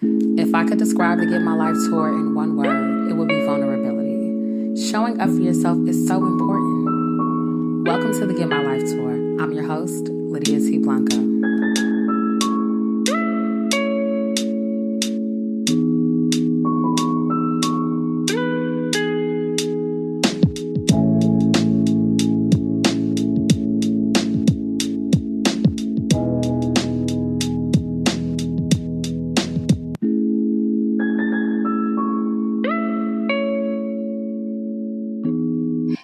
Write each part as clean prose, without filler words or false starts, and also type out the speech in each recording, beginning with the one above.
If I could describe the Get My Life tour in one word, it would be vulnerability. Showing up for yourself is so important. Welcome to the Get My Life tour. I'm your host, Lydia T. Blanco.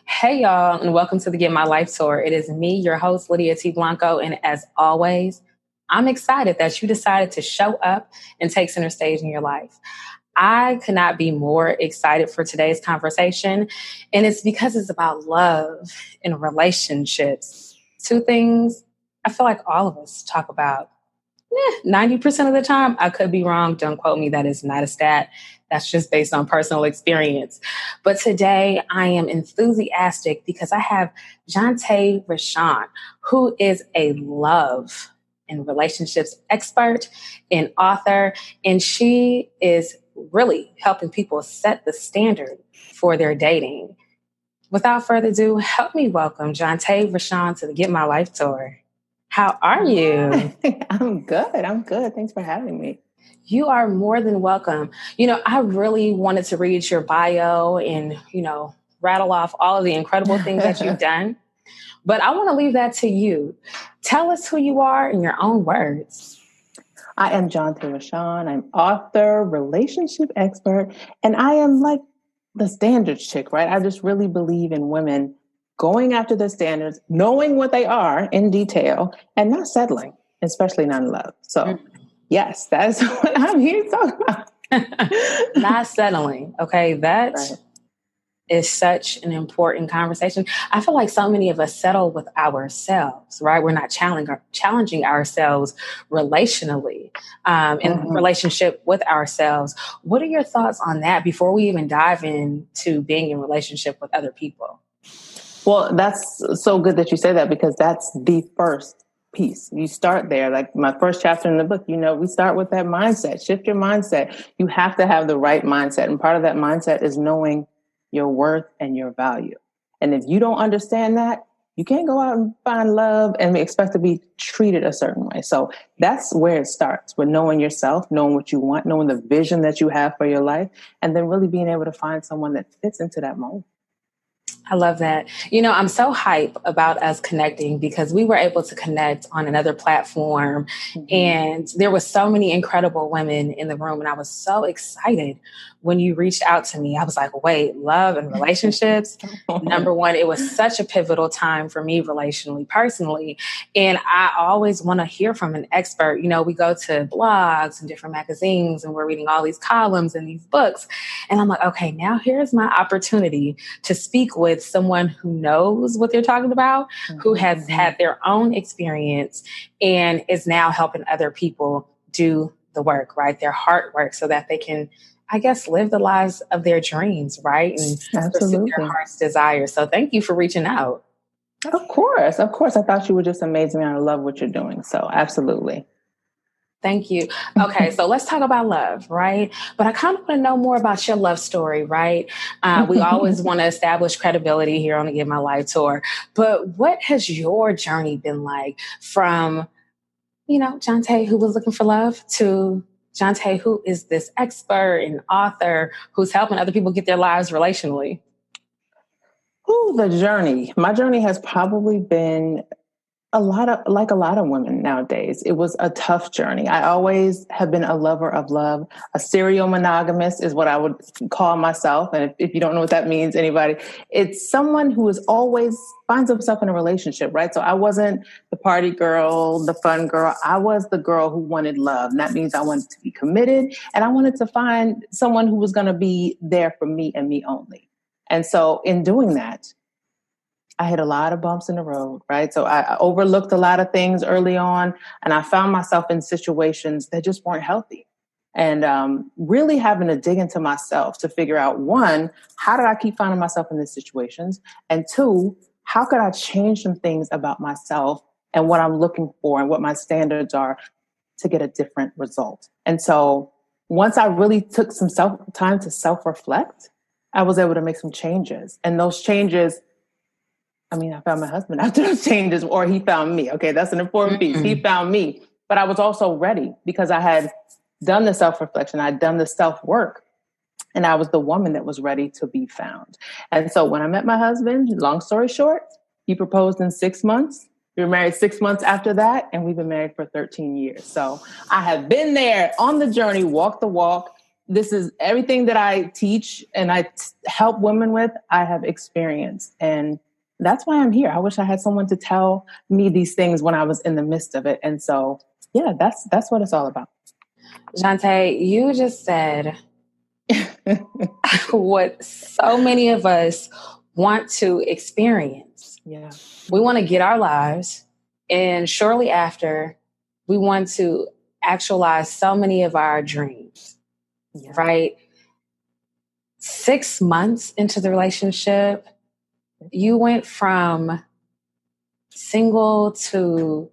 Hey, y'all, and welcome to the Get My Life tour. It is me, your host, Lydia T. Blanco, and as always, I'm excited that you decided to show up and take center stage in your life. I could not be more excited for today's conversation, and it's because it's about love and relationships. Two things I feel like all of us talk about 90% of the time. I could be wrong. Don't quote me. That is not a stat. That's just based on personal experience. But today I am enthusiastic because I have Jantae Rashaun, who is a love and relationships expert and author. And she is really helping people set the standard for their dating. Without further ado, help me welcome Jantae Rashaun to the Get My Life tour. How are you? I'm good. Thanks for having me. You are more than welcome. I really wanted to read your bio and, rattle off all of the incredible things that you've done. But I want to leave that to you. Tell us who you are in your own words. I am Jantae Rashaun. I'm author, relationship expert, and I am like the standards chick, right? I just really believe in women going after the standards, knowing what they are in detail, and not settling, especially not in love. So, yes, that's what I'm here to talk about. Not settling. Okay, that is such an important conversation. I feel like so many of us settle with ourselves, right? We're not challenging ourselves relationally in relationship with ourselves. What are your thoughts on that before we even dive into being in relationship with other people? Well, that's so good that you say that, because that's the first piece. You start there. Like my first chapter in the book, we start with that mindset. Shift your mindset. You have to have the right mindset. And part of that mindset is knowing your worth and your value. And if you don't understand that, you can't go out and find love and expect to be treated a certain way. So that's where it starts, with knowing yourself, knowing what you want, knowing the vision that you have for your life, and then really being able to find someone that fits into that mold. I love that. I'm so hype about us connecting because we were able to connect on another platform, and there were so many incredible women in the room. And I was so excited when you reached out to me. I was like, wait, love and relationships. Number one, it was such a pivotal time for me relationally, personally. And I always want to hear from an expert. We go to blogs and different magazines and we're reading all these columns and these books. And I'm like, okay, now here's my opportunity to speak with someone who knows what they're talking about, who has had their own experience and is now helping other people do the work, right? Their heart work, so that they can, I guess, live the lives of their dreams, right? And pursue their heart's desire. So thank you for reaching out. Of course. I thought you were just amazing. I love what you're doing. So absolutely. Thank you. Okay, so let's talk about love, right? But I kind of want to know more about your love story, right? We always want to establish credibility here on the Get My Life tour. But what has your journey been like from, Jantae, who was looking for love, to Jantae, who is this expert and author who's helping other people get their lives relationally? The journey. My journey has probably been a lot of women nowadays. It was a tough journey. I always have been a lover of love. A serial monogamist is what I would call myself. And if you don't know what that means, anybody, it's someone who is always finds himself in a relationship, right? So I wasn't the party girl, the fun girl. I was the girl who wanted love. And that means I wanted to be committed, and I wanted to find someone who was going to be there for me and me only. And so in doing that, I hit a lot of bumps in the road, right? So I overlooked a lot of things early on, and I found myself in situations that just weren't healthy. And really having to dig into myself to figure out, one, how did I keep finding myself in these situations? And two, how could I change some things about myself and what I'm looking for and what my standards are to get a different result? And so once I really took some time to self-reflect, I was able to make some changes. And those changes, I mean, I found my husband after those changes, or he found me. Okay, that's an important piece. He found me. But I was also ready because I had done the self-reflection, I'd done the self-work, and I was the woman that was ready to be found. And so when I met my husband, long story short, he proposed in 6 months. We were married 6 months after that, and we've been married for 13 years. So I have been there on the journey, walk the walk. This is everything that I teach and I help women with, I have experienced. And that's why I'm here. I wish I had someone to tell me these things when I was in the midst of it. And so, yeah, that's what it's all about. Jantae, you just said what so many of us want to experience. Yeah. We want to get our lives, and shortly after, we want to actualize so many of our dreams, right? 6 months into the relationship, you went from single to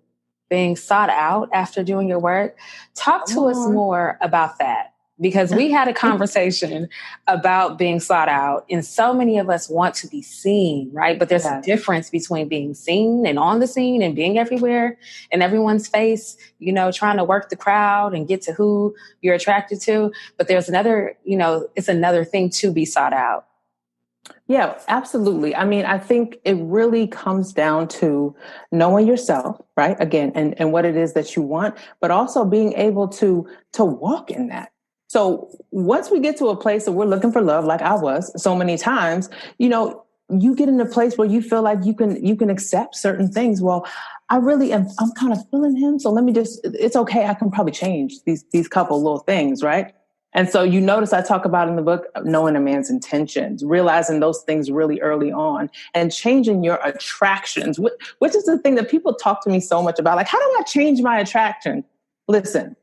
being sought out after doing your work. Talk to us more about that, because we had a conversation about being sought out, and so many of us want to be seen, right? But there's a difference between being seen and on the scene and being everywhere in everyone's face, trying to work the crowd and get to who you're attracted to. But there's another, it's another thing to be sought out. Yeah, absolutely. I mean, I think it really comes down to knowing yourself, right? Again, and what it is that you want, but also being able to walk in that. So once we get to a place that we're looking for love, like I was so many times, you get in a place where you feel like you can accept certain things. Well, I'm kind of feeling him. So it's okay. I can probably change these couple little things, right? And so you notice I talk about in the book, knowing a man's intentions, realizing those things really early on, and changing your attractions, which is the thing that people talk to me so much about. Like, how do I change my attraction? Listen,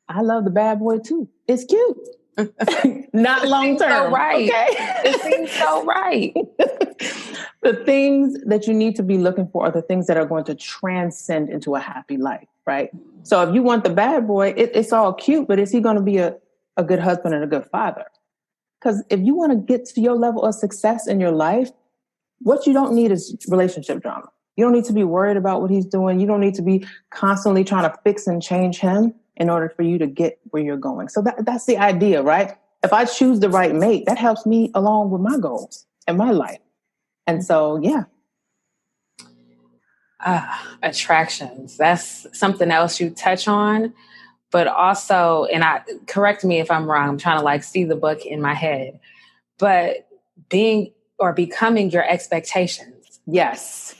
I love the bad boy too. It's cute. Not long term. So right. Okay? It seems so right. The things that you need to be looking for are the things that are going to transcend into a happy life, right? So if you want the bad boy, it's all cute, but is he going to be a good husband and a good father? Because if you want to get to your level of success in your life, what you don't need is relationship drama. You don't need to be worried about what he's doing. You don't need to be constantly trying to fix and change him in order for you to get where you're going. So that's the idea, right? If I choose the right mate, that helps me along with my goals and my life. And so, yeah. Attractions. That's something else you touch on. But also, correct me if I'm wrong, I'm trying to see the book in my head, but being or becoming your expectations. Yes.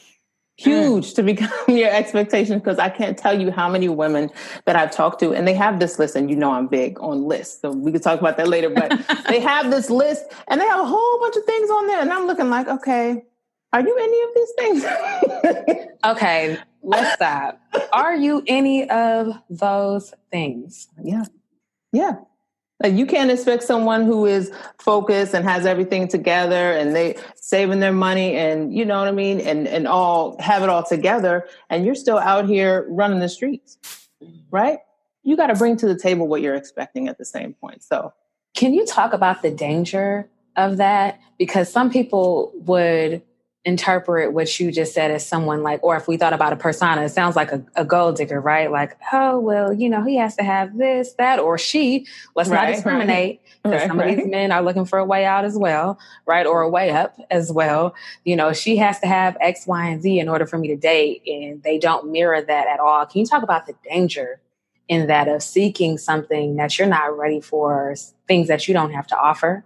Huge to become your expectations, because I can't tell you how many women that I've talked to, and they have this list, and I'm big on lists, so we can talk about that later, but they have this list and they have a whole bunch of things on there, and I'm looking like, okay, are you any of these things? Okay, let's stop. Are you any of those things? Yeah. Like, you can't expect someone who is focused and has everything together and they saving their money and you know what I mean, and all have it all together, and you're still out here running the streets, right? You got to bring to the table what you're expecting at the same point. So, can you talk about the danger of that? Because some people would interpret what you just said as someone or if we thought about a persona, it sounds like a gold digger, right? Like, oh, well, he has to have this, that, or she. Let's not discriminate, because some of these men are looking for a way out as well, right? Or a way up as well. She has to have X, Y, and Z in order for me to date, and they don't mirror that at all. Can you talk about the danger in that of seeking something that you're not ready for, things that you don't have to offer?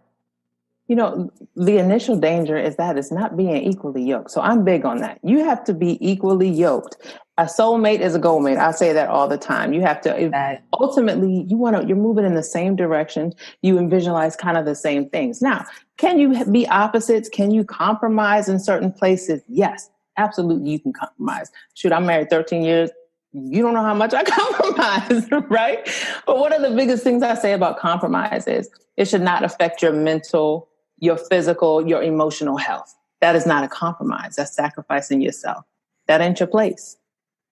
The initial danger is that it's not being equally yoked. So I'm big on that. You have to be equally yoked. A soulmate is a goalmate. I say that all the time. You have to, ultimately, you're moving in the same direction. You visualize kind of the same things. Now, can you be opposites? Can you compromise in certain places? Yes, absolutely. You can compromise. Shoot, I'm married 13 years. You don't know how much I compromise, right? But one of the biggest things I say about compromise is it should not affect your mental, your physical, your emotional health. That is not a compromise. That's sacrificing yourself. That ain't your place.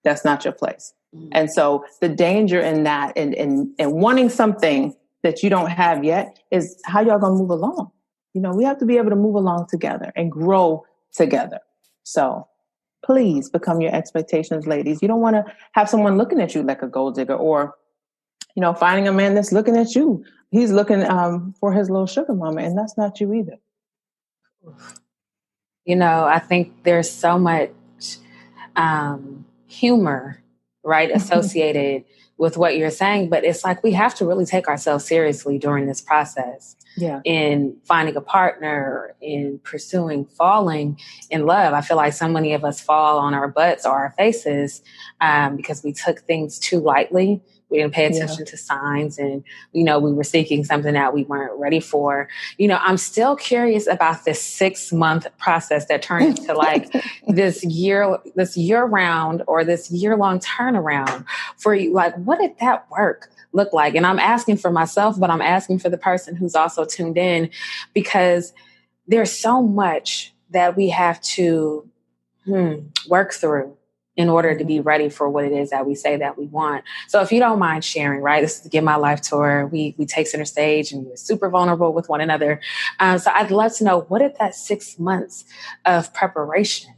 That's not your place. Mm-hmm. And so the danger in that and wanting something that you don't have yet is how y'all gonna move along. You know, we have to be able to move along together and grow together. So please become your expectations, ladies. You don't want to have someone looking at you like a gold digger, or, you know, finding a man that's looking at you. He's looking for his little sugar mama, and that's not you either. You know, I think there's so much humor, right, associated with what you're saying, but it's like we have to really take ourselves seriously during this process. Yeah. In finding a partner, in pursuing, falling in love. I feel like so many of us fall on our butts or our faces because we took things too lightly. We didn't pay attention to signs, and, you know, we were seeking something that we weren't ready for. You know, I'm still curious about this 6-month process that turned into like this year round or this year-long turnaround for you. Like, what did that work look like? And I'm asking for myself, but I'm asking for the person who's also tuned in, because there's so much that we have to work through in order to be ready for what it is that we say that we want. So if you don't mind sharing, right, this is the Get My Life tour. We take center stage and we're super vulnerable with one another. So I'd love to know, what did that 6 months of preparation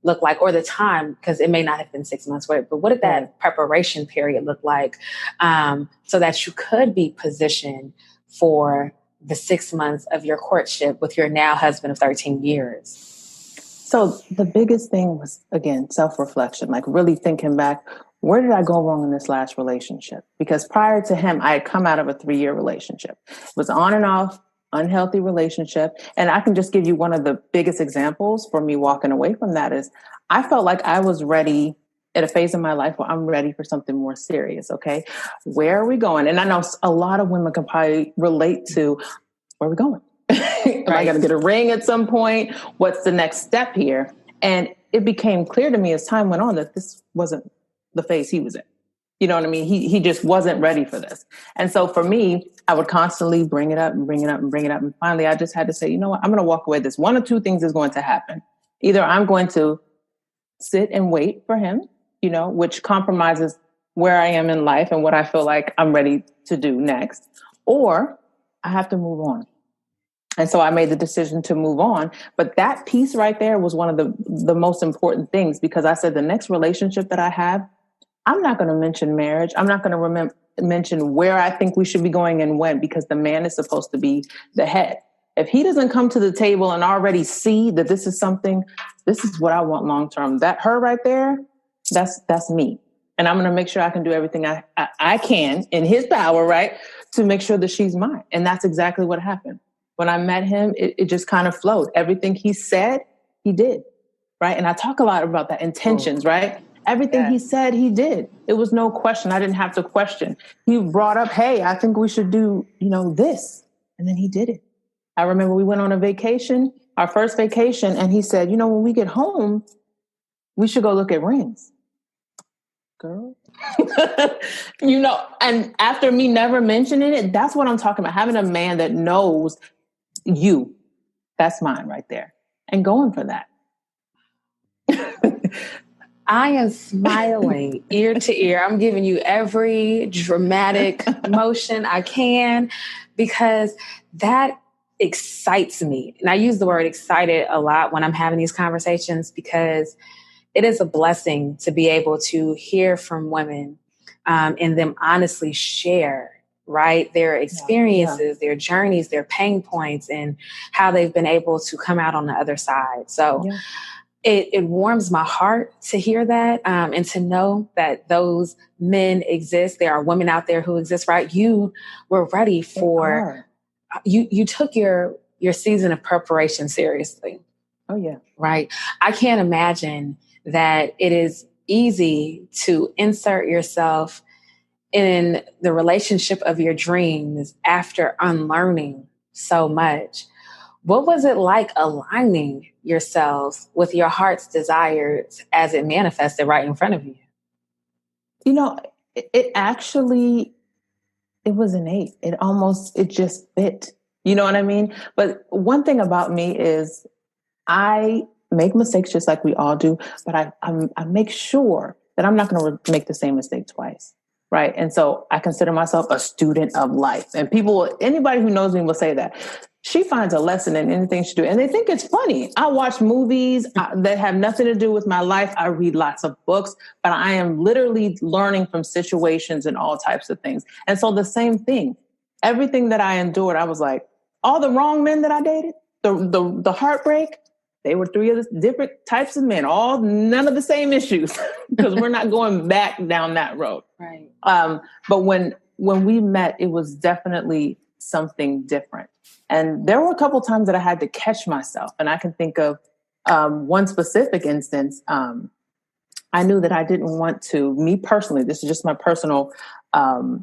look like, or the time, because it may not have been 6 months, but what did that preparation period look like so that you could be positioned for the 6 months of your courtship with your now husband of 13 years? So the biggest thing was, again, self-reflection, like really thinking back, where did I go wrong in this last relationship? Because prior to him, I had come out of a 3-year relationship. It was on and off, unhealthy relationship. And I can just give you one of the biggest examples for me walking away from that is I felt like I was ready at a phase in my life where I'm ready for something more serious. Okay. Where are we going? And I know a lot of women can probably relate to, where are we going? Am I going to get a ring at some point? What's the next step here? And it became clear to me as time went on that this wasn't the phase he was in. You know what I mean? He just wasn't ready for this. And so for me, I would constantly bring it up and bring it up and bring it up. And finally, I just had to say, you know what? I'm going to walk away. This one or two things is going to happen. Either I'm going to sit and wait for him, you know, which compromises where I am in life and what I feel like I'm ready to do next, or I have to move on. And so I made the decision to move on. But that piece right there was one of the most important things, because I said the next relationship that I have, I'm not going to mention marriage. I'm not going to mention where I think we should be going and when, because the man is supposed to be the head. If he doesn't come to the table and already see that this is what I want long term, that her right there, that's me. And I'm going to make sure I can do everything I can in his power, right, to make sure that she's mine. And that's exactly what happened. When I met him, it just kind of flowed. Everything he said, he did, right? And I talk a lot about that, intentions, right? Everything he said, he did. It was no question. I didn't have to question. He brought up, hey, I think we should do, this. And then he did it. I remember we went on a vacation, our first vacation, and he said, when we get home, we should go look at rings. Girl. And after me never mentioning it, that's what I'm talking about. Having a man that knows you, that's mine right there. And going for that. I am smiling ear to ear. I'm giving you every dramatic motion I can, because that excites me. And I use the word excited a lot when I'm having these conversations, because it is a blessing to be able to hear from women and them honestly share, right, their experiences, their journeys, their pain points, and how they've been able to come out on the other side. So it warms my heart to hear that and to know that those men exist. There are women out there who exist, right? You were ready for, you took your season of preparation seriously. Oh, yeah. Right. I can't imagine that it is easy to insert yourself in the relationship of your dreams after unlearning so much. What was it like aligning yourself with your heart's desires as it manifested right in front of you? It actually, it was innate. It just fit. You know what I mean? But one thing about me is I make mistakes just like we all do, but I make sure that I'm not going to make the same mistake twice. right? And so I consider myself a student of life. And anybody who knows me will say that. She finds a lesson in anything she do. And they think it's funny. I watch movies that have nothing to do with my life. I read lots of books, but I am literally learning from situations and all types of things. And so the same thing, everything that I endured, I was like, all the wrong men that I dated, the heartbreak, they were 3 of the different types of men, none of the same issues, because we're not going back down that road. Right. But when we met, it was definitely something different. And there were a couple times that I had to catch myself. And I can think of one specific instance. I knew that I didn't want to, me personally, this is just my personal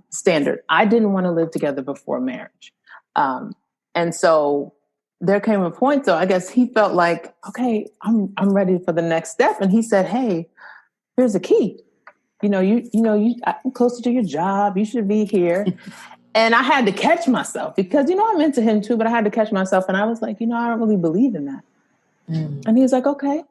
standard. I didn't want to live together before marriage. And so there came a point, though, I guess he felt like, okay, I'm ready for the next step. And he said, hey, here's the key. I'm closer to your job. You should be here. And I had to catch myself because, I'm into him too, but I had to catch myself. And I was like, I don't really believe in that. And he was like, okay.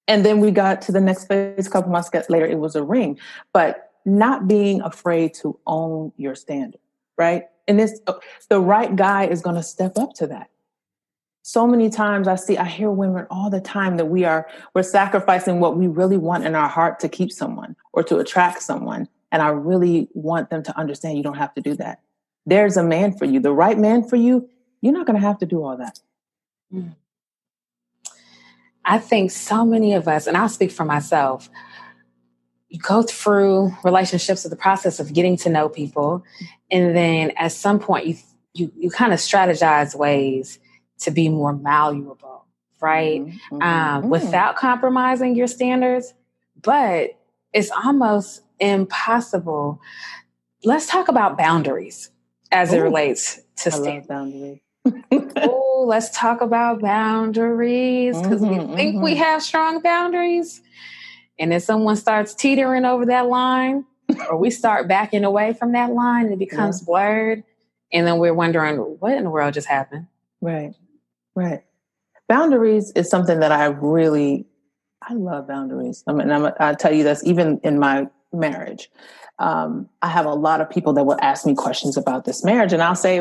And then we got to the next phase. A couple months later, it was a ring. But not being afraid to own your standard, right? And the right guy is going to step up to that. So many times I hear women all the time that we're sacrificing what we really want in our heart to keep someone or to attract someone. And I really want them to understand you don't have to do that. There's a man for you, the right man for you. You're not going to have to do all that. I think so many of us, and I'll speak for myself, you go through relationships with the process of getting to know people. And then at some point you kind of strategize ways to be more malleable, right? Without compromising your standards, but it's almost impossible. Let's talk about boundaries as it relates to standards. Boundaries. Let's talk about boundaries because we think we have strong boundaries. And then someone starts teetering over that line or we start backing away from that line and it becomes blurred. And then we're wondering what in the world just happened. Right. Boundaries is something that I love boundaries. I mean, I'll tell you this, even in my marriage, I have a lot of people that will ask me questions about this marriage. And I'll say,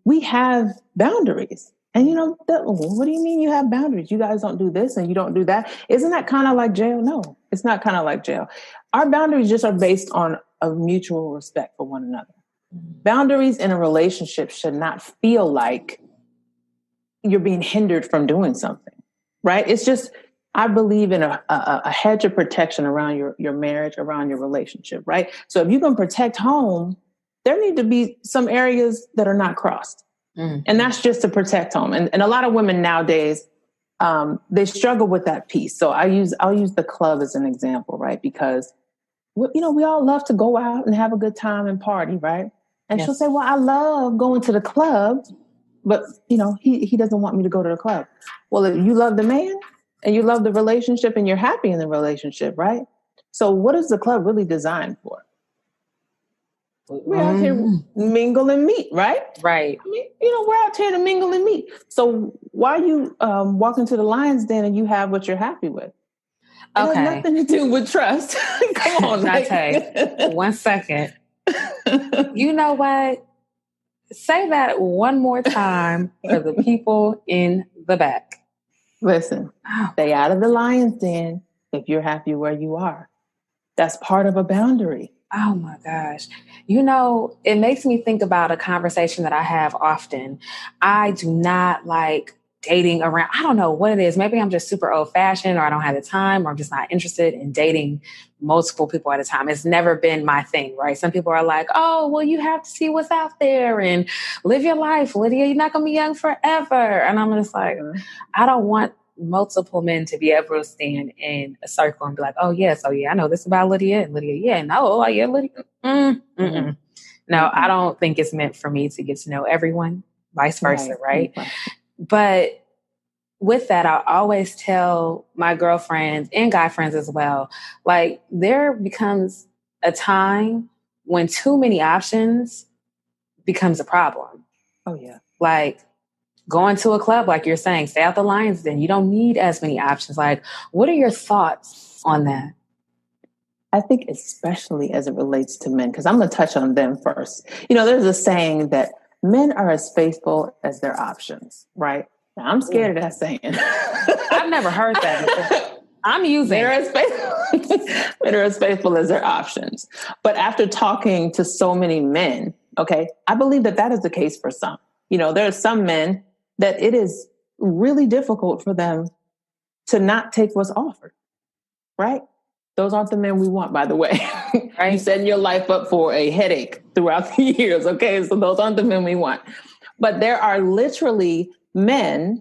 we have boundaries. And, what do you mean you have boundaries? You guys don't do this and you don't do that. Isn't that kind of like jail? No, it's not kind of like jail. Our boundaries just are based on a mutual respect for one another. Boundaries in a relationship should not feel like you're being hindered from doing something, right? It's just, I believe in a hedge of protection around your marriage, around your relationship, right? So if you can protect home, there need to be some areas that are not crossed. And that's just to protect home. And a lot of women nowadays, they struggle with that piece. So I'll use the club as an example, right? Because, we all love to go out and have a good time and party, right? And she'll say, well, I love going to the club, but, he doesn't want me to go to the club. Well, if you love the man and you love the relationship and you're happy in the relationship, right? So what is the club really designed for? We're out here mingle and meet, right? Right. I mean, we're out here to mingle and meet. So why are you walking to the lion's den and you have what you're happy with? It has nothing to do with trust. Come on, Jantae, 1 second. You know what? Say that one more time for the people in the back. Listen, stay out of the lion's den if you're happy where you are. That's part of a boundary. Oh my gosh. It makes me think about a conversation that I have often. I do not like dating around. I don't know what it is. Maybe I'm just super old fashioned or I don't have the time or I'm just not interested in dating multiple people at a time. It's never been my thing, right? Some people are like, oh, well, you have to see what's out there and live your life, Lydia. You're not going to be young forever. And I'm just like, I don't want multiple men to be able to stand in a circle and be like, oh, yes, I know this about Lydia. And Lydia, yeah, no, yeah, Lydia. No, I don't think it's meant for me to get to know everyone, vice versa, right? But with that, I always tell my girlfriends and guy friends as well, like there becomes a time when too many options becomes a problem. Oh, yeah. Like going to a club, like you're saying, stay out the lines, then you don't need as many options. Like, what are your thoughts on that? I think especially as it relates to men, because I'm going to touch on them first. There's a saying that men are as faithful as their options, right? Now, I'm scared of that saying. I've never heard that before. I'm using men are as faithful as their options. But after talking to so many men, okay, I believe that is the case for some. There are some men that it is really difficult for them to not take what's offered, right? Those aren't the men we want, by the way. Right? You're setting your life up for a headache throughout the years, okay? So those aren't the men we want. But there are literally men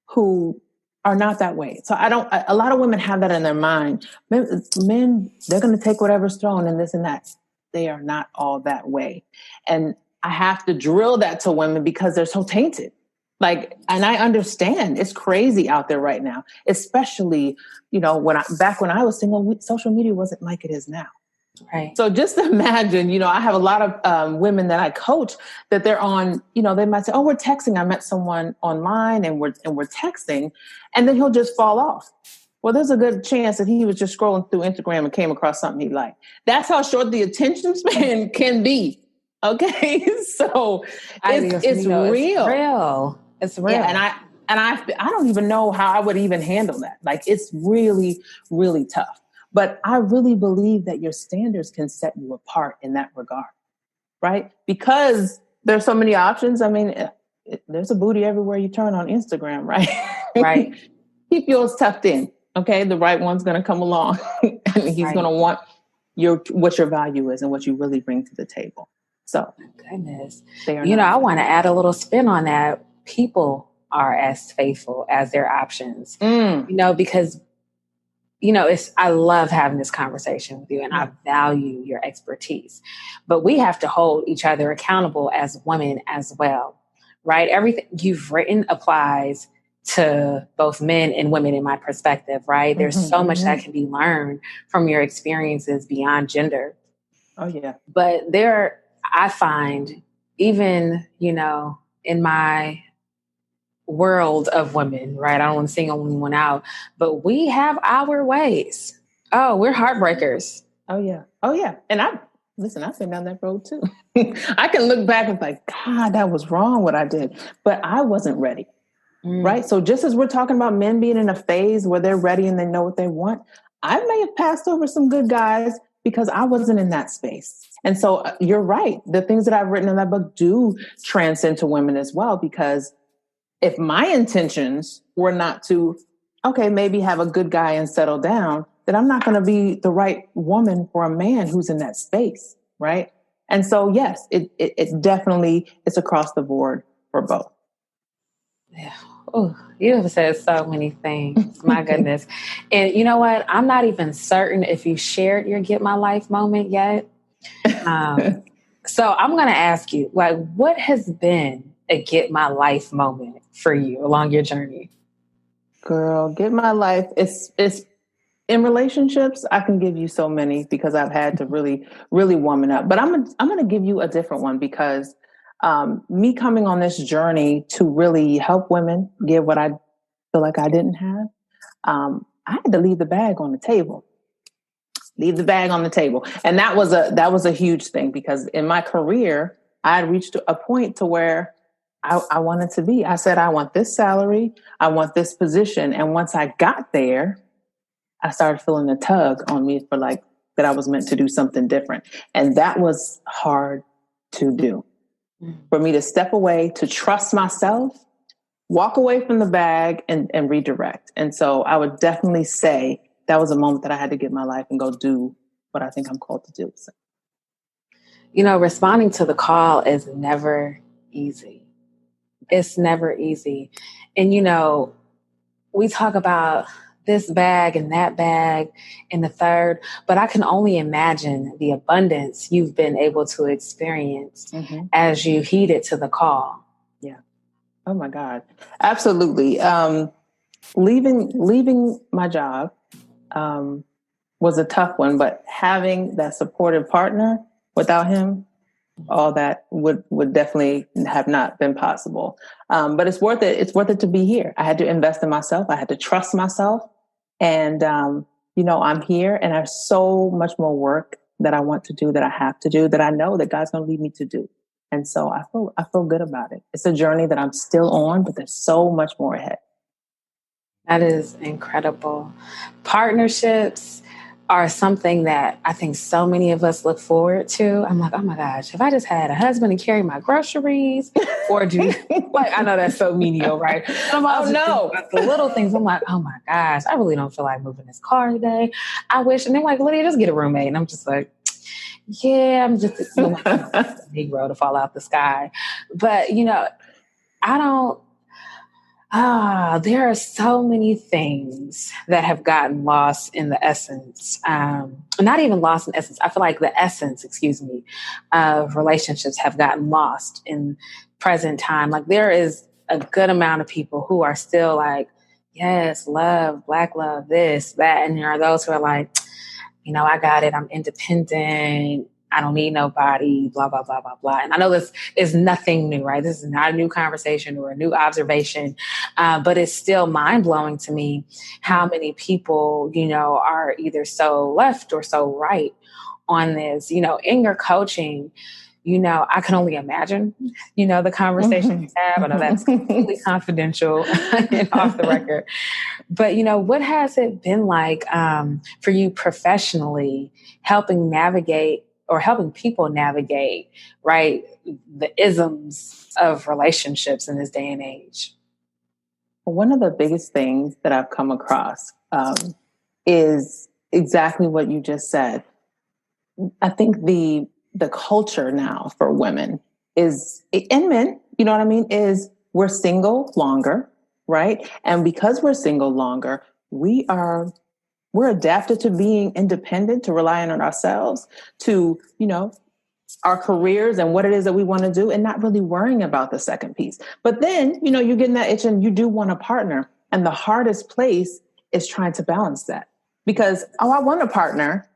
who are not that way. So a lot of women have that in their mind. Men, they're going to take whatever's thrown and this and that. They are not all that way. And I have to drill that to women because they're so tainted. And I understand it's crazy out there right now, especially, back when I was single, social media wasn't like it is now. Right. So just imagine, I have a lot of women that I coach that they're on, they might say, oh, we're texting. I met someone online and we're texting, and then he'll just fall off. Well, there's a good chance that he was just scrolling through Instagram and came across something he liked. That's how short the attention span can be. Okay. So it's real. It's real. Yeah, and I don't even know how I would even handle that. It's really, really tough. But I really believe that your standards can set you apart in that regard, right? Because there's so many options. I mean, there's a booty everywhere you turn on Instagram, right? Right. Keep yours tucked in, okay? The right one's going to come along, and he's going to want what your value is and what you really bring to the table. So, goodness, I want to add a little spin on that. People are as faithful as their options, because I love having this conversation with you, and I value your expertise, but we have to hold each other accountable as women as well, right? Everything you've written applies to both men and women in my perspective, right? There's so much that can be learned from your experiences beyond gender. Oh yeah. But I find even, in my world of women, right? I don't want to single anyone out, but we have our ways. Oh, we're heartbreakers. Oh yeah. And I've been down that road too. I can look back and God, that was wrong what I did, but I wasn't ready. Right. So just as we're talking about men being in a phase where they're ready and they know what they want, I may have passed over some good guys because I wasn't in that space. And so you're right. The things that I've written in that book do transcend to women as well, because if my intentions were not to, maybe have a good guy and settle down, then I'm not going to be the right woman for a man who's in that space. Right. And so, yes, it definitely is across the board for both. Yeah. Oh, you have said so many things. My goodness. And you know what? I'm not even certain if you shared your Get My Life moment yet. So I'm going to ask you, what has been a Get My Life moment for you along your journey? Girl, Get My Life. It's in relationships. I can give you so many because I've had to really, really woman up. But I'm going to give you a different one because me coming on this journey to really help women get what I feel like I didn't have, I had to leave the bag on the table. And that was a huge thing because in my career, I had reached a point to where I wanted to be. I said, I want this salary. I want this position. And once I got there, I started feeling a tug on me for that I was meant to do something different. And that was hard to do. For me to step away, to trust myself, walk away from the bag and redirect. And so I would definitely say that was a moment that I had to get my life and go do what I think I'm called to do. So. Responding to the call is never easy. It's never easy. And, we talk about this bag and that bag and the third, but I can only imagine the abundance you've been able to experience as you heeded to the call. Yeah. Oh my God. Absolutely. Leaving my job was a tough one, but having that supportive partner, without him, all that would definitely have not been possible. But it's worth it. It's worth it to be here. I had to invest in myself. I had to trust myself. And, I'm here and there's so much more work that I want to do, that I have to do, that I know that God's going to lead me to do. And so I feel good about it. It's a journey that I'm still on, but there's so much more ahead. That is incredible. Partnerships are something that I think so many of us look forward to. I'm like, oh my gosh, if I just had a husband to carry my groceries, or do like, I know that's so menial, right? But I'm also the little things. I'm like, oh my gosh, I really don't feel like moving this car today. I wish. And they're like, Lydia, just get a roommate. And I'm just like, yeah, I'm just a Negro to fall out the sky. But I don't. There are so many things that have gotten lost in the essence. Not even lost in essence. I feel like the essence, of relationships have gotten lost in present time. Like there is a good amount of people who are still like, yes, love, Black love, this, that. And there are those who are like, I got it. I'm independent. I don't need nobody, blah, blah, blah, blah, blah. And I know this is nothing new, right? This is not a new conversation or a new observation, but it's still mind blowing to me how many people, are either so left or so right on this. In your coaching, I can only imagine, the conversation you have. I know that's completely confidential and off the record. But, what has it been like for you professionally helping people navigate, right, the isms of relationships in this day and age? One of the biggest things that I've come across is exactly what you just said. I think the culture now for women is, and men, you know what I mean, is we're single longer, right? And because we're single longer, we're adapted to being independent, to relying on ourselves, to, our careers and what it is that we want to do, and not really worrying about the second piece. But then, you're getting that itch and you do want a partner. And the hardest place is trying to balance that. Because, I want a partner,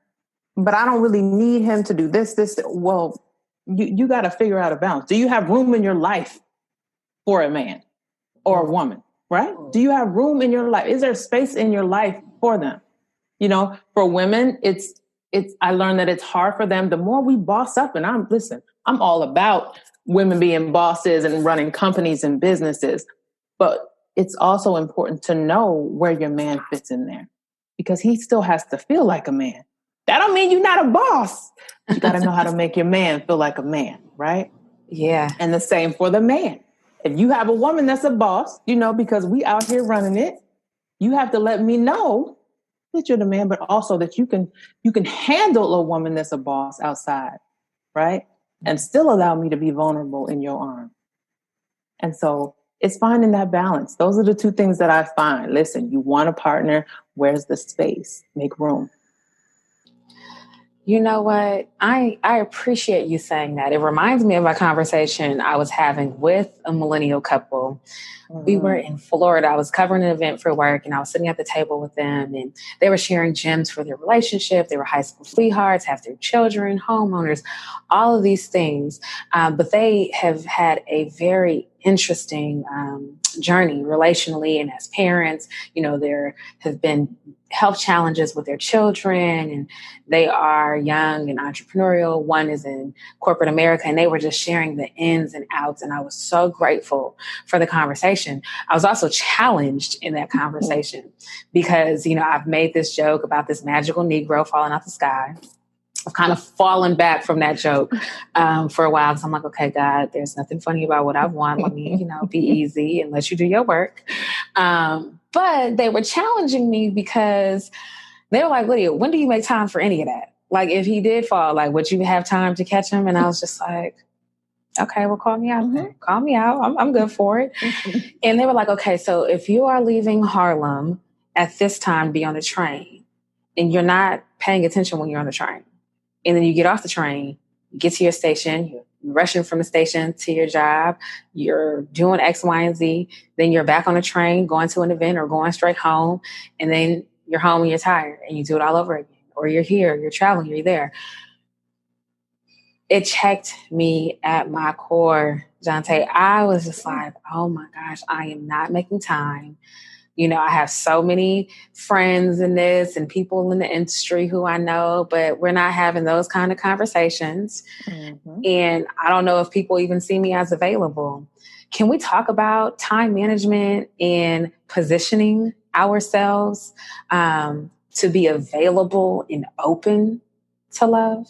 but I don't really need him to do this. Well, you got to figure out a balance. Do you have room in your life for a man or a woman, right? Do you have room in your life? Is there space in your life for them? For women, I learned that it's hard for them. The more we boss up, and I'm all about women being bosses and running companies and businesses, but it's also important to know where your man fits in there, because he still has to feel like a man. That don't mean you're not a boss. You got to know how to make your man feel like a man, right? Yeah. And the same for the man. If you have a woman that's a boss, because we out here running it, you have to let me know that you're the man, but also that you can handle a woman that's a boss outside, right? And still allow me to be vulnerable in your arms. And so it's finding that balance. Those are the two things that I find. Listen, you want a partner, where's the space? Make room. You know what? I appreciate you saying that. It reminds me of a conversation I was having with a millennial couple. We were in Florida. I was covering an event for work, and I was sitting at the table with them, and they were sharing gems for their relationship. They were high school sweethearts, have their children, homeowners, all of these things. But they have had a very interesting journey relationally and as parents. There have been health challenges with their children, and they are young and entrepreneurial. One is in corporate America, and they were just sharing the ins and outs. And I was so grateful for the conversation. I was also challenged in that conversation because, I've made this joke about this magical Negro falling out the sky. I've kind of fallen back from that joke for a while, because I'm like, okay, God, there's nothing funny about what I want. Let me, be easy and let you do your work. But they were challenging me because they were like, Lydia, when do you make time for any of that? Like, if he did fall, like, would you have time to catch him? And I was just like, okay, well, call me out then. Call me out. I'm good for it. And they were like, okay, so if you are leaving Harlem at this time to be on the train, and you're not paying attention when you're on the train, and then you get off the train, you get to your station, you're rushing from the station to your job, you're doing X, Y, and Z, then you're back on the train, going to an event or going straight home, and then you're home and you're tired, and you do it all over again. Or you're here, you're traveling, you're there. It checked me at my core, Jantae. I was just like, oh my gosh, I am not making time I have so many friends in this and people in the industry who I know, but we're not having those kind of conversations. Mm-hmm. And I don't know if people even see me as available. Can we talk about time management and positioning ourselves to be available and open to love?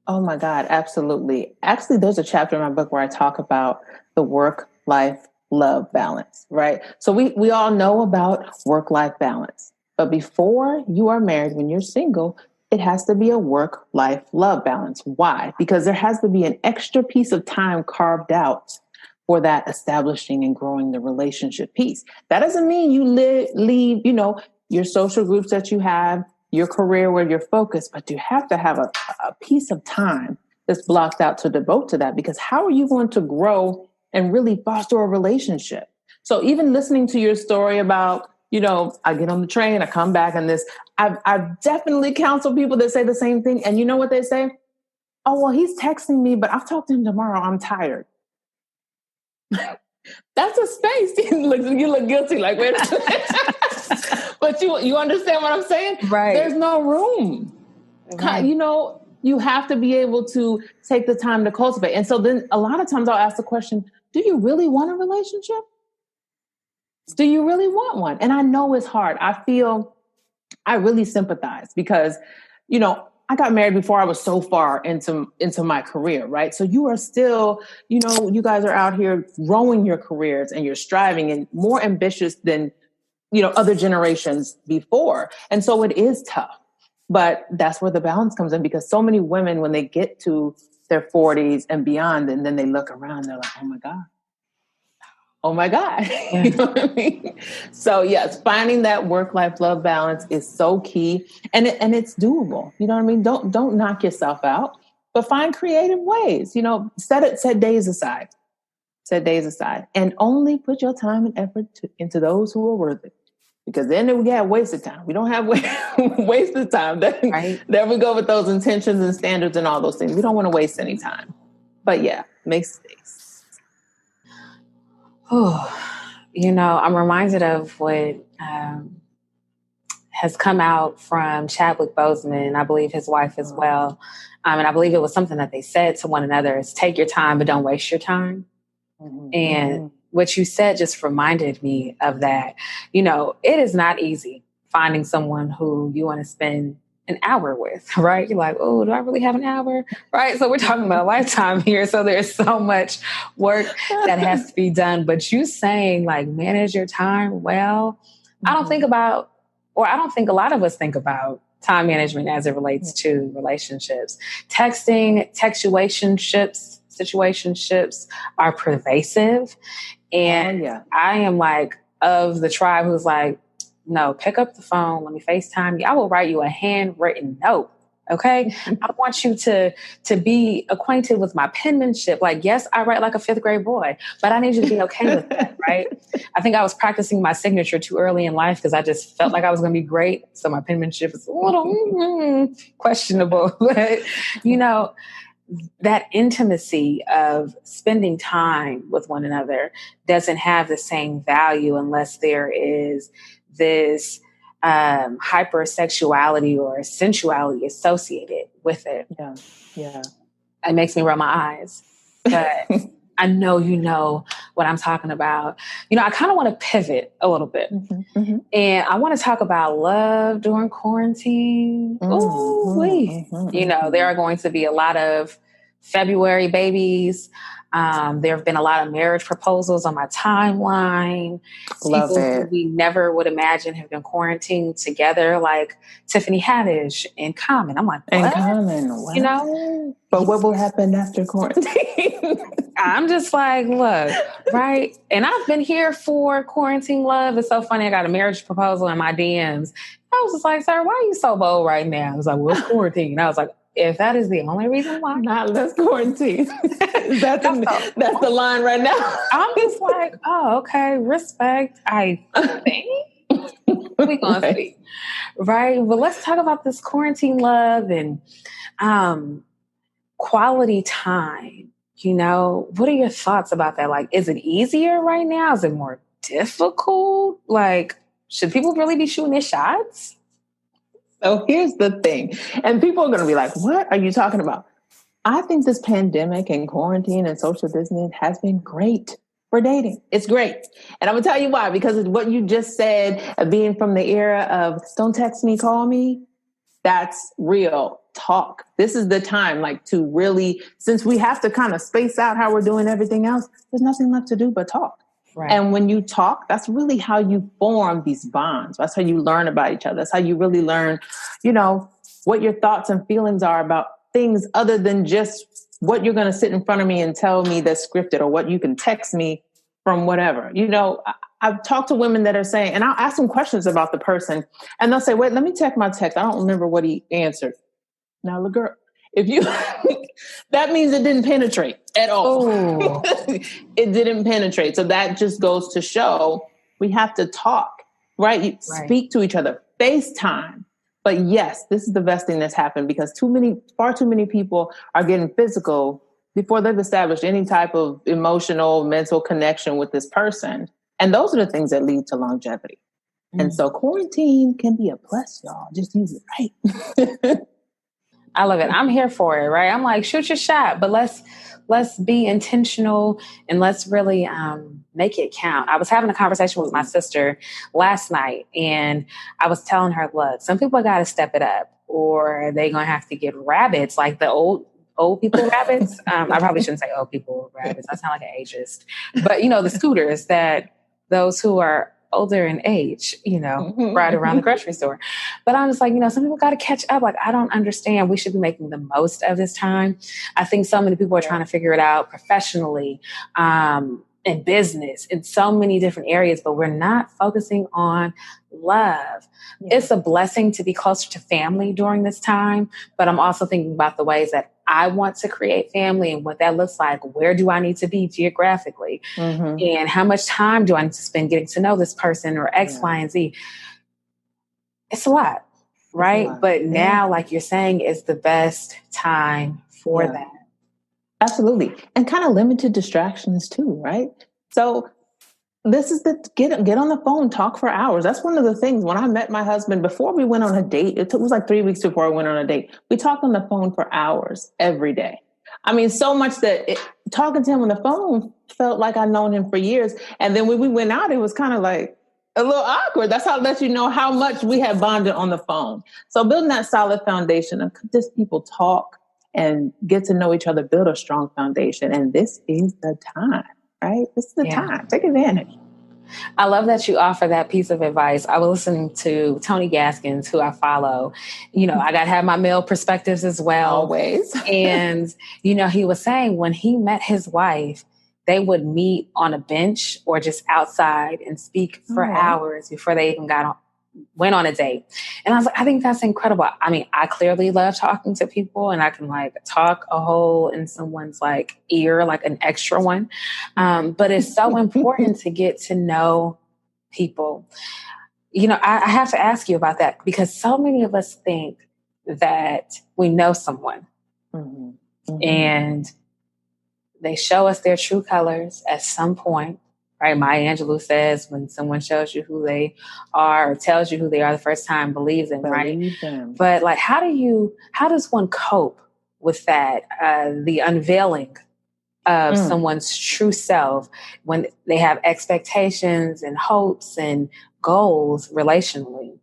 Oh my God, absolutely. Actually, there's a chapter in my book where I talk about the work-life love balance, right? So we all know about work-life balance. But before you are married, when you're single, it has to be a work-life love balance. Why? Because there has to be an extra piece of time carved out for that establishing and growing the relationship piece. That doesn't mean you leave, your social groups that you have, your career where you're focused, but you have to have a piece of time that's blocked out to devote to that, because how are you going to grow and really foster a relationship? So even listening to your story about, I get on the train, I come back, and I've definitely counseled people that say the same thing. And you know what they say? Oh, well, he's texting me, but I'll talk to him tomorrow. I'm tired. That's a space. You look guilty, like, wait a minute. But you understand what I'm saying? Right. There's no room. Right. You have to be able to take the time to cultivate. And so then a lot of times I'll ask the question, do you really want a relationship? Do you really want one? And I know it's hard. I really sympathize because, I got married before I was so far into my career, right? So you are still, you guys are out here growing your careers and you're striving and more ambitious than, other generations before. And so it is tough, but that's where the balance comes in, because so many women, when they get to their 40s and beyond, and then they look around, they're like, oh my God. Yeah. You know what I mean? So yes, finding that work-life love balance is so key, and it's doable. You know what I mean? Don't knock yourself out, but find creative ways. Set days aside. Set days aside, and only put your time and effort into those who are worth it. Because then we have wasted time. We don't have wasted time. Right. There we go with those intentions and standards and all those things. We don't want to waste any time. But yeah, make space. Oh, I'm reminded of what has come out from Chadwick Boseman, and I believe his wife as well. And I believe it was something that they said to one another is take your time, but don't waste your time. Mm-hmm. And what you said just reminded me of that. It is not easy finding someone who you want to spend an hour with, right? You're like, oh, do I really have an hour? Right. So we're talking about a lifetime here. So there's so much work that has to be done. But you saying like manage your time well, I don't think about, or I don't think a lot of us think about time management as it relates to relationships. Situationships are pervasive. And I am like of the tribe who's like, no, pick up the phone. Let me FaceTime you. I will write you a handwritten note. Okay. I want you to be acquainted with my penmanship. Like, yes, I write like a 5th grade boy, but I need you to be okay with that. Right. I think I was practicing my signature too early in life because I just felt like I was going to be great. So my penmanship is a little questionable, but that intimacy of spending time with one another doesn't have the same value unless there is this hypersexuality or sensuality associated with it. Yeah. It makes me roll my eyes, but I know what I'm talking about. I kind of want to pivot a little bit, and I want to talk about love during quarantine. There are going to be a lot of February babies. There have been a lot of marriage proposals on my timeline. Love People it. who we never would imagine have been quarantined together, like Tiffany Haddish and Common. I'm like, what? And Common, what? But what will happen after quarantine? I'm just like, look, right? And I've been here for quarantine love. It's so funny. I got a marriage proposal in my DMs. I was just like, sir, why are you so bold right now? I was like, well, it's quarantine. I was like, if that is the only reason why. Not less quarantine. That's the line right now. I'm just like, oh, okay, respect. I think we're going to see. Right? But let's talk about this quarantine love and quality time. What are your thoughts about that? Like, is it easier right now? Is it more difficult? Like, should people really be shooting their shots? So here's the thing. And people are going to be like, what are you talking about? I think this pandemic and quarantine and social distancing has been great for dating. It's great. And I'm going to tell you why, because of what you just said, being from the era of don't text me, call me. That's real talk. This is the time, like, to really, since we have to kind of space out how we're doing everything else, there's nothing left to do but talk. Right. And when you talk, that's really how you form these bonds. That's how you learn about each other. That's how you really learn, what your thoughts and feelings are about things other than just what you're going to sit in front of me and tell me that's scripted, or what you can text me from whatever. I've talked to women that are saying, and I'll ask them questions about the person, and they'll say, wait, let me check my text. I don't remember what he answered. Now, the girl, if you, that means it didn't penetrate at all. It didn't penetrate. So that just goes to show we have to talk, right? Speak to each other, FaceTime. But yes, this is the best thing that's happened, because far too many people are getting physical before they've established any type of emotional, mental connection with this person. And those are the things that lead to longevity. And so quarantine can be a plus, y'all. Just use it right. I love it. I'm here for it, right? I'm like, shoot your shot, but let's be intentional and let's really make it count. I was having a conversation with my sister last night, and I was telling her, look, some people got to step it up, or they're going to have to get rabbits, like the old people rabbits. I probably shouldn't say old people rabbits. I sound like an ageist. But, the scooters that those who are older in age, ride around the grocery store. But I'm just like, some people got to catch up. Like, I don't understand. We should be making the most of this time. I think so many people are trying to figure it out professionally, in business, in so many different areas, but we're not focusing on love. Yeah. It's a blessing to be closer to family during this time, but I'm also thinking about the ways that I want to create family and what that looks like. Where do I need to be geographically? And how much time do I need to spend getting to know this person, or X, Y, and Z? It's a lot, right? But now, like you're saying, is the best time for that. Absolutely. And kind of limited distractions too, right? So this is get on the phone, talk for hours. That's one of the things. When I met my husband, before we went on a date, it was like 3 weeks before I went on a date. We talked on the phone for hours every day. I mean, so much that talking to him on the phone felt like I'd known him for years. And then when we went out, it was kind of like a little awkward. That's how it lets you know how much we had bonded on the phone. So building that solid foundation of just people talk and get to know each other, build a strong foundation. And this is the time, right? This is the time. Take advantage. I love that you offer that piece of advice. I was listening to Tony Gaskins, who I follow. I got to have my male perspectives as well. Always. And, he was saying when he met his wife, they would meet on a bench or just outside and speak for hours before they even went on a date. And I was like, I think that's incredible. I mean, I clearly love talking to people, and I can talk a hole in someone's ear, like an extra one. But it's so important to get to know people. I have to ask you about that, because so many of us think that we know someone and they show us their true colors at some point. Right. Maya Angelou says, when someone shows you who they are or tells you who they are the first time, believe them. But how does one cope with that? The unveiling of someone's true self when they have expectations and hopes and goals relationally?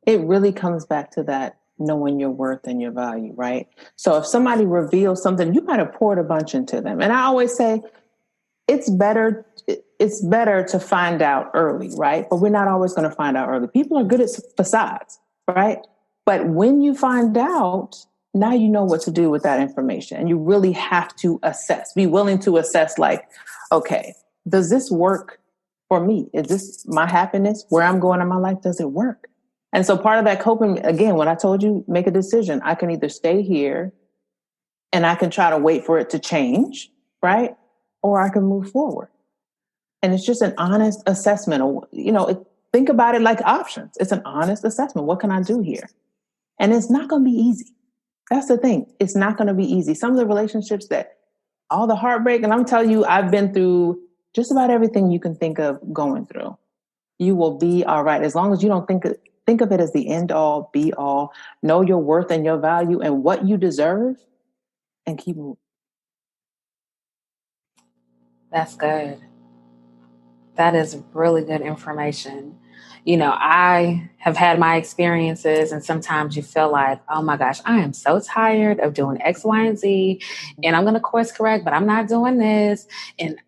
It really comes back to that knowing your worth and your value, right? So if somebody reveals something, you might have poured a bunch into them. And I always say, it's better to find out early, right? But we're not always going to find out early. People are good at facades, right? But when you find out, now you know what to do with that information. And you really have to be willing to assess, okay, does this work for me? Is this my happiness? Where I'm going in my life, does it work? And so part of that coping, again, when I told you, make a decision, I can either stay here and I can try to wait for it to change, right? Or I can move forward. And it's just an honest assessment. Think about it like options. It's an honest assessment. What can I do here? And it's not going to be easy. That's the thing. It's not going to be easy. Some of the relationships that all the heartbreak, and I'm telling you, I've been through just about everything you can think of going through. You will be all right. As long as you don't think of it as the end all, be all, know your worth and your value and what you deserve, and keep moving. That's good. That is really good information. You know, I have had my experiences, and sometimes you feel like, oh my gosh, I am so tired of doing X, Y, and Z, and I'm going to course correct, but I'm not doing this. And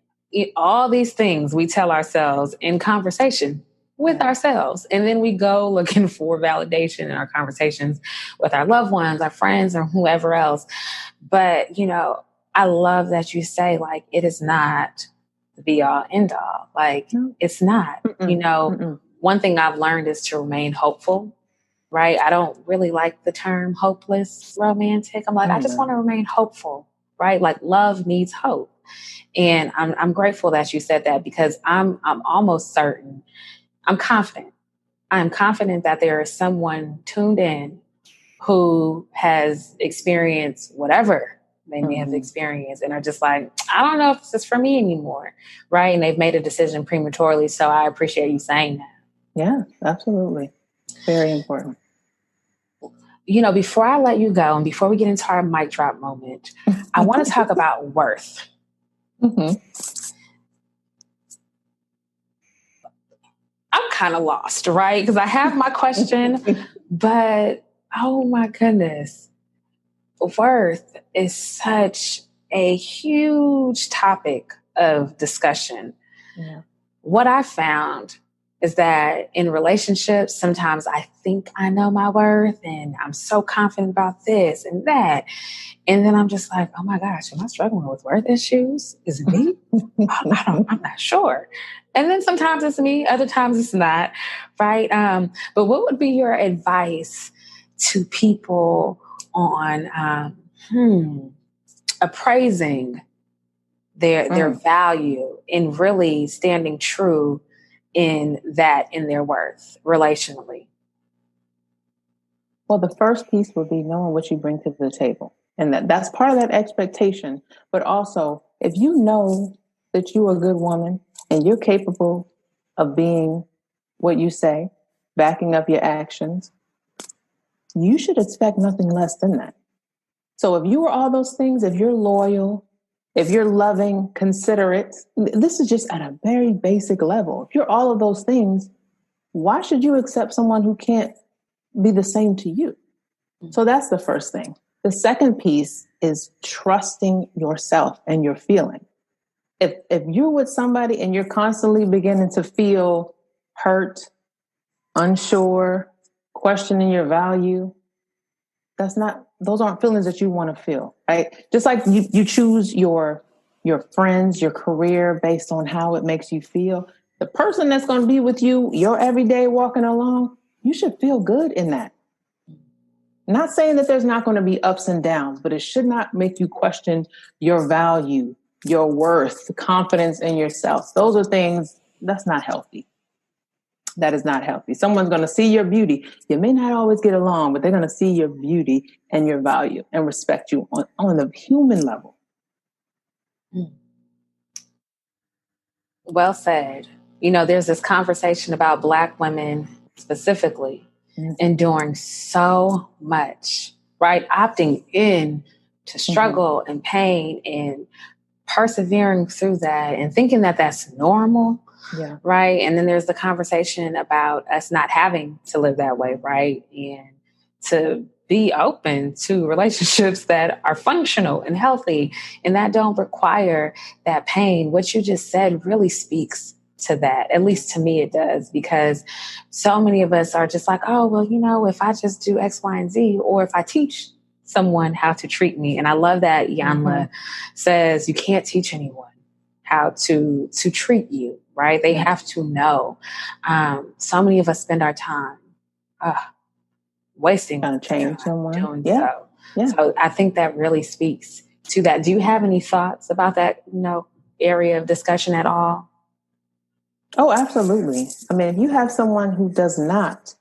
all these things we tell ourselves in conversation with ourselves. And then we go looking for validation in our conversations with our loved ones, our friends, or whoever else. But, you know, I love that you say, like, it is not the be all end all. Like, it's not. You know, one thing I've learned is to remain hopeful, right? I don't really like the term hopeless romantic. I'm like, I just want to remain hopeful, right? Like, love needs hope. And I'm grateful that you said that, because I'm almost certain, I'm confident. I'm confident that there is someone tuned in who has experienced whatever they may have experienced and are just like, I don't know if this is for me anymore, right? And they've made a decision prematurely. So I appreciate you saying that. Yeah, absolutely. Very important. You know, before I let you go and before we get into our mic drop moment, I want to talk about worth. I'm kind of lost, right? Because I have my question, but oh my goodness, worth is such a huge topic of discussion. Yeah. What I found is that in relationships, sometimes I think I know my worth and I'm so confident about this and that. And then I'm just like, oh my gosh, am I struggling with worth issues? Is it me? I'm not sure. And then sometimes it's me, other times it's not, right? But what would be your advice to people on appraising their value and really standing true in their worth relationally? Well, the first piece would be knowing what you bring to the table. And that's part of that expectation. But also, if you know that you're a good woman and you're capable of being what you say, backing up your actions, you should expect nothing less than that. So if you are all those things, if you're loyal, if you're loving, considerate, this is just at a very basic level. If you're all of those things, why should you accept someone who can't be the same to you? So that's the first thing. The second piece is trusting yourself and your feeling. If you're with somebody and you're constantly beginning to feel hurt, unsure, questioning your value, those aren't feelings that you want to feel, right? Just like you choose your friends, your career based on how it makes you feel. The person that's going to be with you, your everyday walking along, you should feel good in that. Not saying that there's not going to be ups and downs, but it should not make you question your value, your worth, the confidence in yourself. Those are things that's not healthy. That is not healthy. Someone's going to see your beauty. You may not always get along, but they're going to see your beauty and your value and respect you on the human level. Well said. You know, there's this conversation about Black women specifically enduring so much, right? Opting in to struggle and pain and persevering through that and thinking that that's normal. Yeah. Right. And then there's the conversation about us not having to live that way. Right. And to be open to relationships that are functional and healthy and that don't require that pain. What you just said really speaks to that. At least to me, it does, because so many of us are just like, oh, well, you know, if I just do X, Y, and Z, or if I teach someone how to treat me. And I love that Yanla says you can't teach anyone how to treat you, right? They have to know. So many of us spend our time wasting trying to change someone. Doing so. Yeah. So I think that really speaks to that. Do you have any thoughts about that, you know, area of discussion at all? Oh, absolutely. I mean, if you have someone who does not,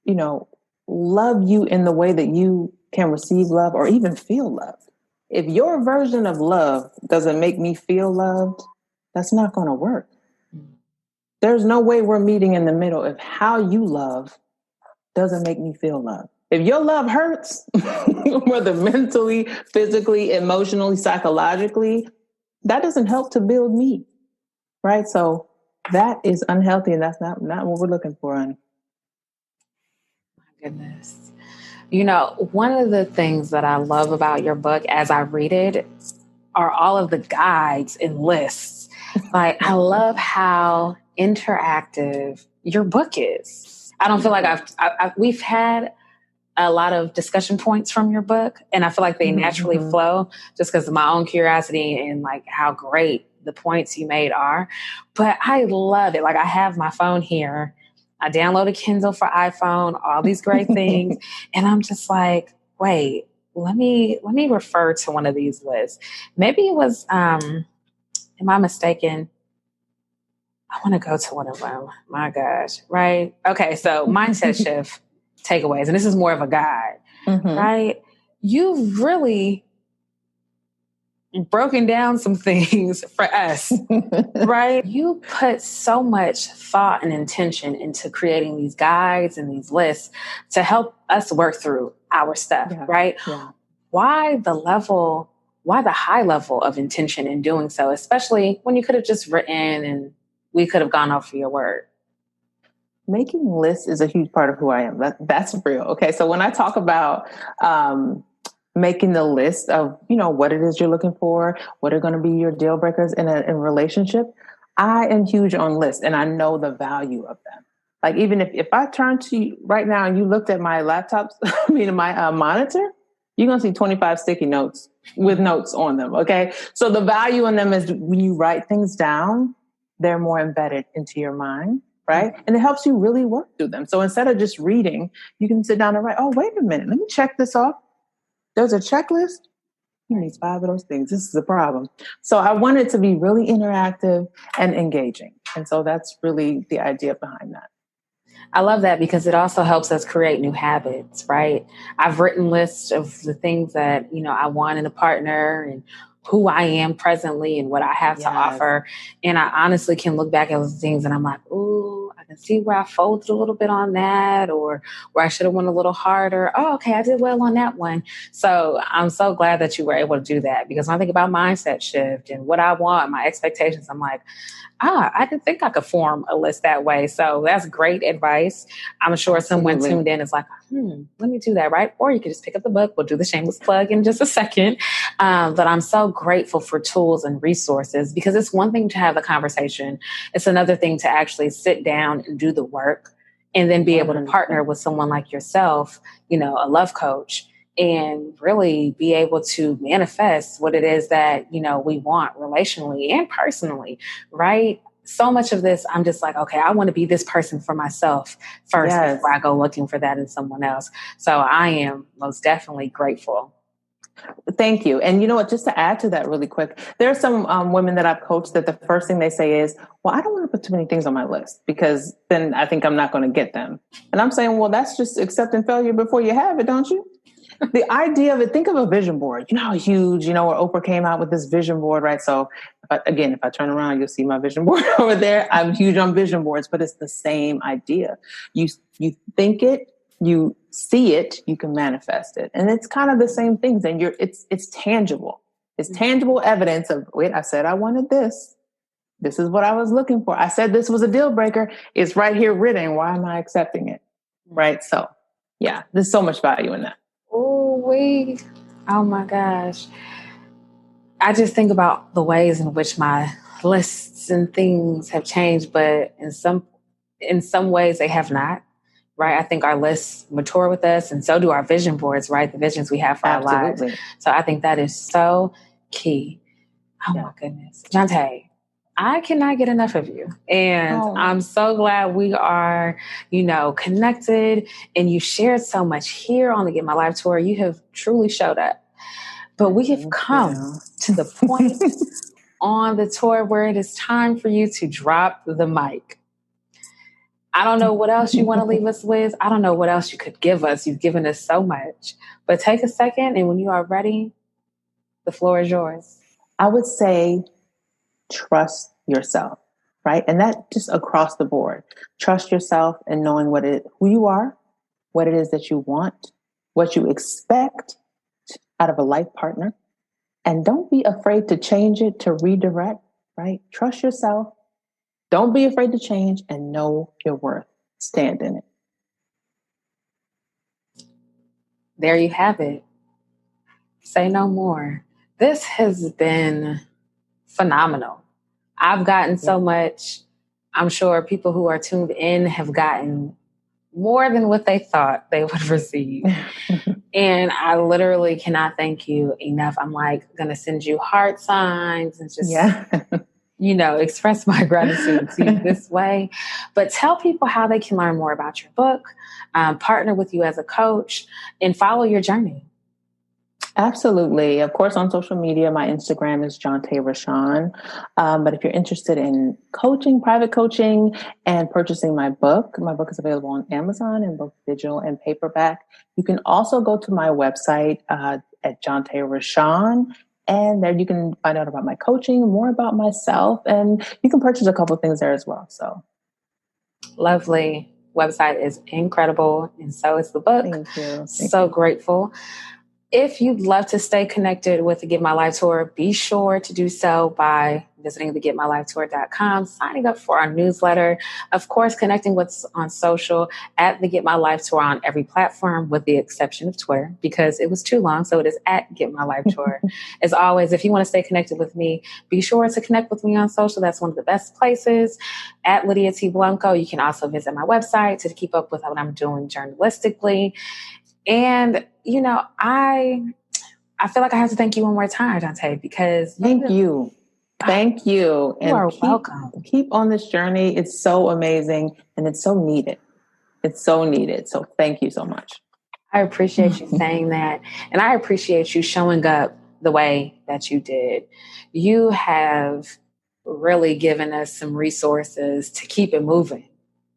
you know, love you in the way that you can receive love or even feel loved, if your version of love doesn't make me feel loved, That's not going to work. There's no way we're meeting in the middle if how you love doesn't make me feel love. If your love hurts, whether mentally, physically, emotionally, psychologically, that doesn't help to build me, right? So that is unhealthy, and that's not what we're looking for. My goodness. You know, one of the things that I love about your book as I read it are all of the guides and lists. Like, I love how interactive your book is. I don't feel like we've had a lot of discussion points from your book, and I feel like they naturally flow just because of my own curiosity and like how great the points you made are. But I love it. Like, I have my phone here. I downloaded Kindle for iPhone, all these great things. And I'm just like, wait, let me refer to one of these lists. Maybe it was, am I mistaken? I want to go to one of them. My gosh. Right. Okay. So mindset shift takeaways. And this is more of a guide, right? You've really broken down some things for us, right? You put so much thought and intention into creating these guides and these lists to help us work through our stuff, right? Yeah. Why the high level of intention in doing so, especially when you could have just written and we could have gone off for your word? Making lists is a huge part of who I am. That's real. Okay. So when I talk about, making the list of, what it is you're looking for, what are going to be your deal breakers in a relationship, I am huge on lists and I know the value of them. Like, even if I turn to you right now and you looked at my laptop, my monitor, you're going to see 25 sticky notes with notes on them. Okay. So the value in them is when you write things down, they're more embedded into your mind. Right. And it helps you really work through them. So instead of just reading, you can sit down and write, oh, wait a minute, let me check this off. There's a checklist. He needs 5 of those things. This is a problem. So I want it to be really interactive and engaging. And so that's really the idea behind that. I love that because it also helps us create new habits, right? I've written lists of the things that, I want in a partner and who I am presently and what I have to offer. And I honestly can look back at those things and I'm like, ooh, I can see where I folded a little bit on that or where I should have went a little harder. Oh, okay, I did well on that one. So I'm so glad that you were able to do that, because when I think about mindset shift and what I want, my expectations, I'm like, I didn't think I could form a list that way. So that's great advice. I'm sure someone tuned in is like, let me do that, right? Or you can just pick up the book. We'll do the shameless plug in just a second. But I'm so grateful for tools and resources, because it's one thing to have the conversation. It's another thing to actually sit down and do the work and then be able to partner with someone like yourself, a love coach, and really be able to manifest what it is that, we want relationally and personally, right? So much of this, I'm just like, okay, I want to be this person for myself first before I go looking for that in someone else. So I am most definitely grateful. Thank you. And you know what, just to add to that really quick, there are some women that I've coached that the first thing they say is, well, I don't want to put too many things on my list because then I think I'm not going to get them. And I'm saying, well, that's just accepting failure before you have it, don't you? The idea of it, think of a vision board. You know how huge, where Oprah came out with this vision board, right? So if I turn around, you'll see my vision board over there. I'm huge on vision boards, but it's the same idea. You think it, you see it, you can manifest it. And it's kind of the same things. And it's tangible. It's tangible evidence of, wait, I said I wanted this. This is what I was looking for. I said this was a deal breaker. It's right here written. Why am I accepting it? Right? So yeah, there's so much value in that. Oh my gosh. I just think about the ways in which my lists and things have changed, but in some ways they have not, right? I think our lists mature with us, and so do our vision boards, right? The visions we have for our lives. So I think that is so key. Oh my goodness. Jantae, I cannot get enough of you. And I'm so glad we are, connected, and you shared so much here on the Get My Life tour. You have truly showed up. But we have come to the point on the tour where it is time for you to drop the mic. I don't know what else you want to leave us with. I don't know what else you could give us. You've given us so much. But take a second, and when you are ready, the floor is yours. I would say trust yourself, right? And that just across the board. Trust yourself and knowing who you are, what it is that you want, what you expect out of a life partner. And don't be afraid to change it, to redirect, right? Trust yourself. Don't be afraid to change and know your worth. Stand in it. There you have it. Say no more. This has been phenomenal. I've gotten so much. I'm sure people who are tuned in have gotten more than what they thought they would receive. And I literally cannot thank you enough. I'm like going to send you heart signs and just, express my gratitude to you this way. But tell people how they can learn more about your book, partner with you as a coach, and follow your journey. Absolutely. Of course, on social media, my Instagram is Jantae Rashaun. But if you're interested in coaching, private coaching, and purchasing my book is available on Amazon in both digital and paperback. You can also go to my website at Jantae Rashaun, and there you can find out about my coaching, more about myself, and you can purchase a couple of things there as well. So, lovely. Website is incredible, and so is the book. Thank you. So grateful. If you'd love to stay connected with the Get My Life Tour, be sure to do so by visiting thegetmylifetour.com, signing up for our newsletter, of course, connecting with on social at the Get My Life Tour on every platform, with the exception of Twitter, because it was too long. So it is at Get My Life Tour. As always, if you want to stay connected with me, be sure to connect with me on social. That's one of the best places. At Lydia T Blanco. You can also visit my website to keep up with what I'm doing journalistically. And, I feel like I have to thank you one more time, Jantae, because Thank you. You are welcome. Keep on this journey. It's so amazing and it's so needed. It's so needed. So thank you so much. I appreciate you saying that. And I appreciate you showing up the way that you did. You have really given us some resources to keep it moving,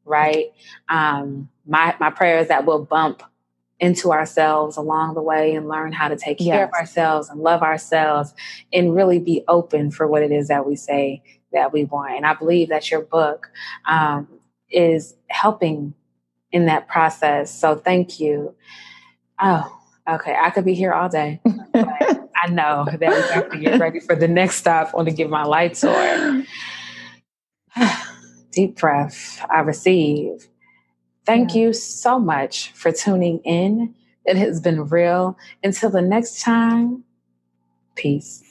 right? My prayer is that we'll bump into ourselves along the way and learn how to take care of ourselves and love ourselves and really be open for what it is that we say that we want. And I believe that your book is helping in that process. So thank you. Oh, okay. I could be here all day. But I know that we have to get ready for the next stop on the Get My Life Tour. Deep breath. I receive. Thank you so much for tuning in. It has been real. Until the next time, peace.